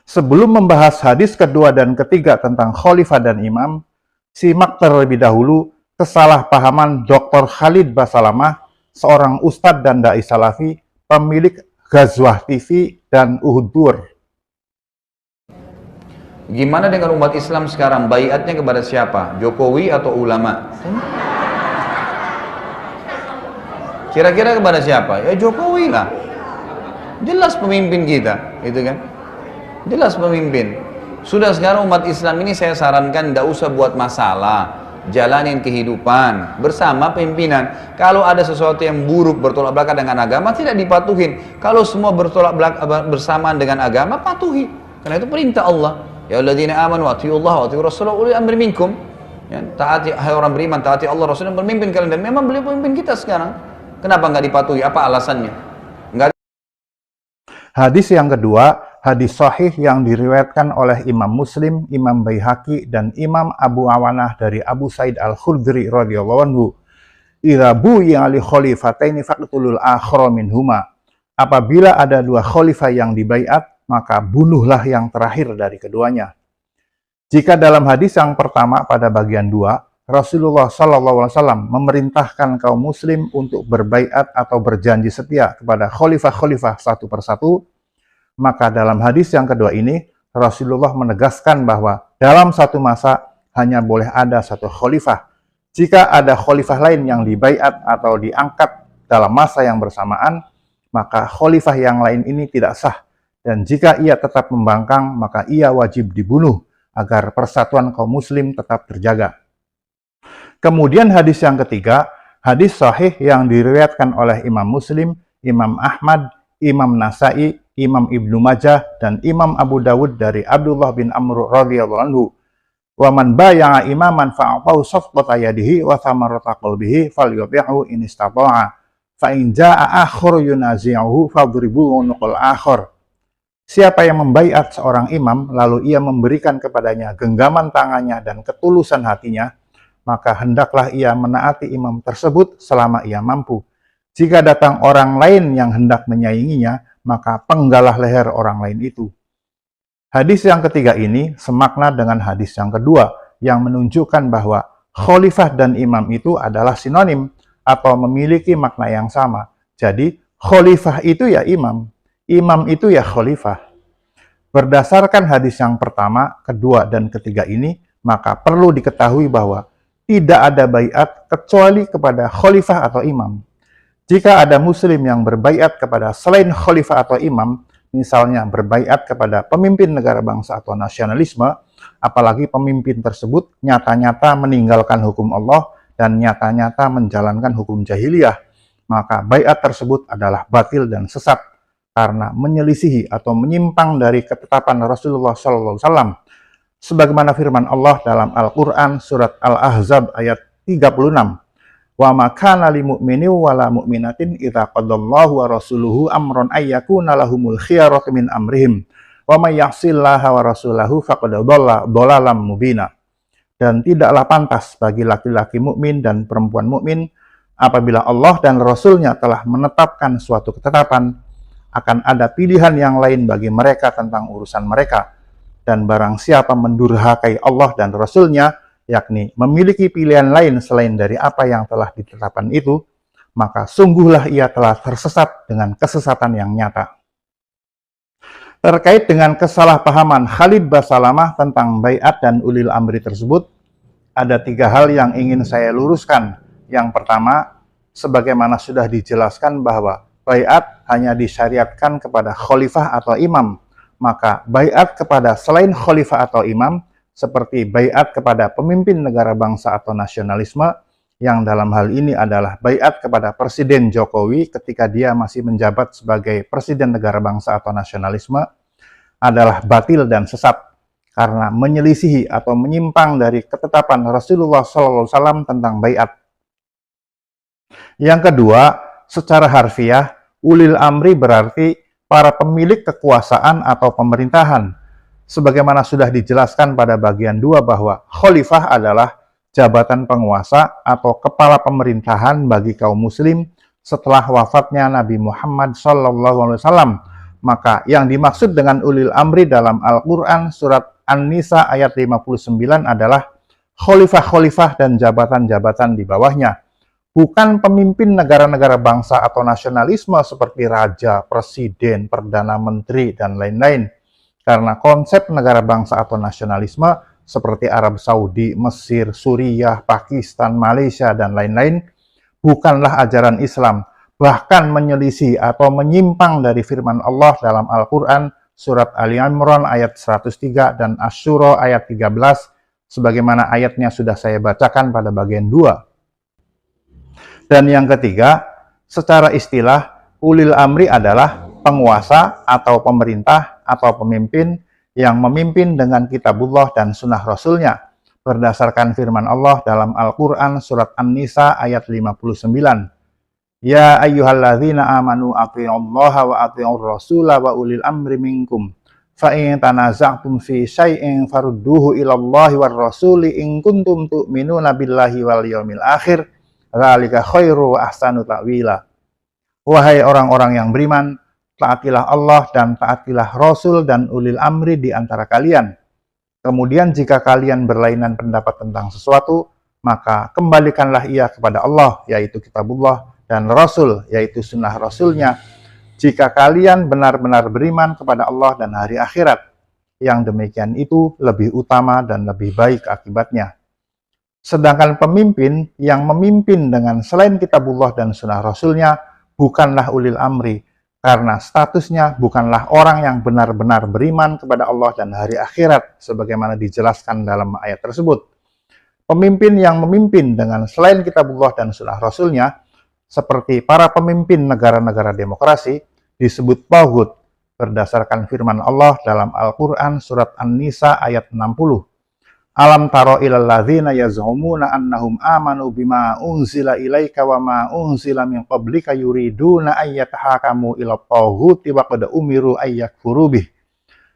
Sebelum membahas hadis kedua dan ketiga tentang khalifah dan imam, simak terlebih dahulu kesalahpahaman Dr. Khalid Basalamah, seorang ustadz dan dai salafi, pemilik Ghazwah TV dan Uhud Tour. Gimana dengan umat Islam sekarang? Baiatnya kepada siapa? Jokowi atau ulama? Kira-kira kepada siapa? Ya Jokowi lah. Jelas pemimpin kita, gitu kan? Jelas pemimpin. Sudah sekarang umat Islam ini saya sarankan tidak usah buat masalah, jalanin kehidupan bersama pimpinan. Kalau ada sesuatu yang buruk bertolak belakang dengan agama, tidak dipatuhin. Kalau semua bertolak belakang bersamaan dengan agama, patuhi. Karena itu perintah Allah. Ya alladzina amanu atti'ullaha wa atti'ur rasulah ulil amri minkum. Ya, taati, hai orang beriman, taati Allah Rasul dan pemimpin kalian. Dan memang beliau pemimpin kita sekarang. Kenapa nggak dipatuhi? Apa alasannya? Nggak. Hadis yang kedua, hadis sahih yang diriwayatkan oleh Imam Muslim, Imam Baihaqi, dan Imam Abu Awanah dari Abu Sa'id Al-Khudri radhiyallahu anhu. Idza bu'iya li khalifataini faqtulul akhara minhuma. Apabila ada dua khalifah yang dibaiat, maka bunuhlah yang terakhir dari keduanya. Jika dalam hadis yang pertama pada bagian 2, Rasulullah SAW memerintahkan kaum muslim untuk berbaiat atau berjanji setia kepada khalifah-khalifah satu persatu, maka dalam hadis yang kedua ini, Rasulullah menegaskan bahwa dalam satu masa hanya boleh ada satu khalifah. Jika ada khalifah lain yang dibaiat atau diangkat dalam masa yang bersamaan, maka khalifah yang lain ini tidak sah. Dan jika ia tetap membangkang, maka ia wajib dibunuh agar persatuan kaum muslim tetap terjaga. Kemudian hadis yang ketiga, hadis sahih yang diriwayatkan oleh Imam Muslim, Imam Ahmad, Imam Nasai, Imam Ibnu Majah, dan Imam Abu Dawud dari Abdullah bin Amr radhiyallahu anhu. Wa man baya'a imaman fa'atahu safqata yadihi wa thamarata qalbihi falyuti'hu in istata'a. Fa in jaa'a akhar yunazi'uhu fadribuhu unuqal akhar. Siapa yang membaiat seorang imam lalu ia memberikan kepadanya genggaman tangannya dan ketulusan hatinya, maka hendaklah ia menaati imam tersebut selama ia mampu. Jika datang orang lain yang hendak menyainginya, maka penggalah leher orang lain itu. Hadis yang ketiga ini semakna dengan hadis yang kedua, yang menunjukkan bahwa khalifah dan imam itu adalah sinonim atau memiliki makna yang sama. Jadi, khalifah itu ya imam, imam itu ya khalifah. Berdasarkan hadis yang pertama, kedua, dan ketiga ini, maka perlu diketahui bahwa tidak ada baiat kecuali kepada khalifah atau imam. Jika ada muslim yang berbaiat kepada selain khalifah atau imam, misalnya berbaiat kepada pemimpin negara bangsa atau nasionalisme, apalagi pemimpin tersebut nyata-nyata meninggalkan hukum Allah dan nyata-nyata menjalankan hukum jahiliyah, maka baiat tersebut adalah batil dan sesat karena menyelisihi atau menyimpang dari ketetapan Rasulullah SAW. Sebagaimana firman Allah dalam Al-Quran surat Al-Ahzab ayat 36. Wa ma kana lil mu'minin wa la mu'minatin idza qadallahu wa rasuluhu amran ay yakuna lahumul khiyaratu min amrihim wa may ya'sillaha wa rasulahu faqad dhalla dhalalan mubina. Dan tidaklah pantas bagi laki-laki mukmin dan perempuan mukmin apabila Allah dan Rasulnya telah menetapkan suatu ketetapan, akan ada pilihan yang lain bagi mereka tentang urusan mereka. Dan barang siapa mendurhakai Allah dan Rasulnya, yakni memiliki pilihan lain selain dari apa yang telah ditetapkan itu, maka sungguhlah ia telah tersesat dengan kesesatan yang nyata. Terkait dengan kesalahpahaman Khalid Basalamah tentang baiat dan ulil amri tersebut, ada 3 hal yang ingin saya luruskan. Yang pertama, sebagaimana sudah dijelaskan bahwa baiat hanya disyariatkan kepada khalifah atau imam, maka baiat kepada selain khalifah atau imam, seperti baiat kepada pemimpin negara bangsa atau nasionalisme, yang dalam hal ini adalah baiat kepada Presiden Jokowi ketika dia masih menjabat sebagai Presiden negara bangsa atau nasionalisme, adalah batil dan sesat, karena menyelisihi atau menyimpang dari ketetapan Rasulullah SAW tentang baiat. Yang kedua, secara harfiah, ulil amri berarti para pemilik kekuasaan atau pemerintahan. Sebagaimana sudah dijelaskan pada bagian 2 bahwa khalifah adalah jabatan penguasa atau kepala pemerintahan bagi kaum muslim setelah wafatnya Nabi Muhammad SAW, Maka yang dimaksud dengan ulil amri dalam Al-Quran surat An-Nisa ayat 59 adalah khalifah-khalifah dan jabatan-jabatan di bawahnya. Bukan pemimpin negara-negara bangsa atau nasionalisme seperti raja, presiden, perdana menteri, dan lain-lain. Karena konsep negara bangsa atau nasionalisme seperti Arab Saudi, Mesir, Suriah, Pakistan, Malaysia, dan lain-lain bukanlah ajaran Islam, bahkan menyelisih atau menyimpang dari firman Allah dalam Al-Quran surat Ali Imran ayat 103 dan Asy-Syura ayat 13 sebagaimana ayatnya sudah saya bacakan pada bagian 2. Dan yang ketiga, secara istilah ulil amri adalah penguasa atau pemerintah atau pemimpin yang memimpin dengan kitabullah dan sunnah rasulnya berdasarkan firman Allah dalam Al-Quran surat An-Nisa ayat 59. Ya ayyuhalladzina amanu athi'ullaha wa athi'ur rasula wa ulil amri minkum fa in tanaza'tum fi syai'in farudduhu ilallahi war rasuli in kuntum tu'minuna billahi wal yaumil akhir dzalika khairu wa ahsanu ta'wila. Wahai orang-orang yang beriman, taatilah Allah dan taatilah Rasul dan ulil amri di antara kalian. Kemudian jika kalian berlainan pendapat tentang sesuatu, maka kembalikanlah ia kepada Allah, yaitu kitabullah, dan Rasul, yaitu sunnah Rasulnya, jika kalian benar-benar beriman kepada Allah dan hari akhirat. Yang demikian itu lebih utama dan lebih baik akibatnya. Sedangkan pemimpin yang memimpin dengan selain kitabullah dan sunnah Rasulnya bukanlah ulil amri, karena statusnya bukanlah orang yang benar-benar beriman kepada Allah dan hari akhirat, sebagaimana dijelaskan dalam ayat tersebut. Pemimpin yang memimpin dengan selain kitabullah dan sunnah Rasulnya, seperti para pemimpin negara-negara demokrasi, disebut taghut berdasarkan firman Allah dalam Al-Quran surat An-Nisa ayat 60. Alam taro ilal ladzina yaz'umuna annahum amanu bima unzila ilaika wa ma unzila min qablika yuriduna ayyatahakamu ila taghuti wa qad umiru ayyakfuru bih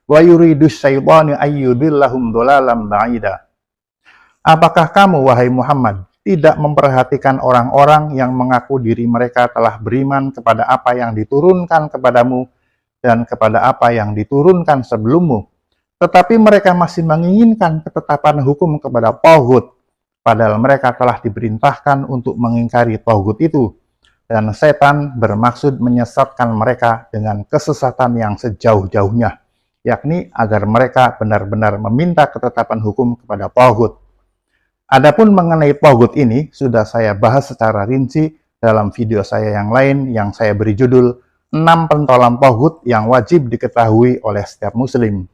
wa yuridu syaitanu ayyudillahum dhalalan ba'ida. Apakah kamu, wahai Muhammad, tidak memperhatikan orang-orang yang mengaku diri mereka telah beriman kepada apa yang diturunkan kepadamu dan kepada apa yang diturunkan sebelummu, tetapi mereka masih menginginkan ketetapan hukum kepada taghut, padahal mereka telah diperintahkan untuk mengingkari taghut itu, dan setan bermaksud menyesatkan mereka dengan kesesatan yang sejauh-jauhnya, yakni agar mereka benar-benar meminta ketetapan hukum kepada taghut. Adapun mengenai taghut ini sudah saya bahas secara rinci dalam video saya yang lain yang saya beri judul 6 pentolan taghut yang wajib diketahui oleh setiap muslim.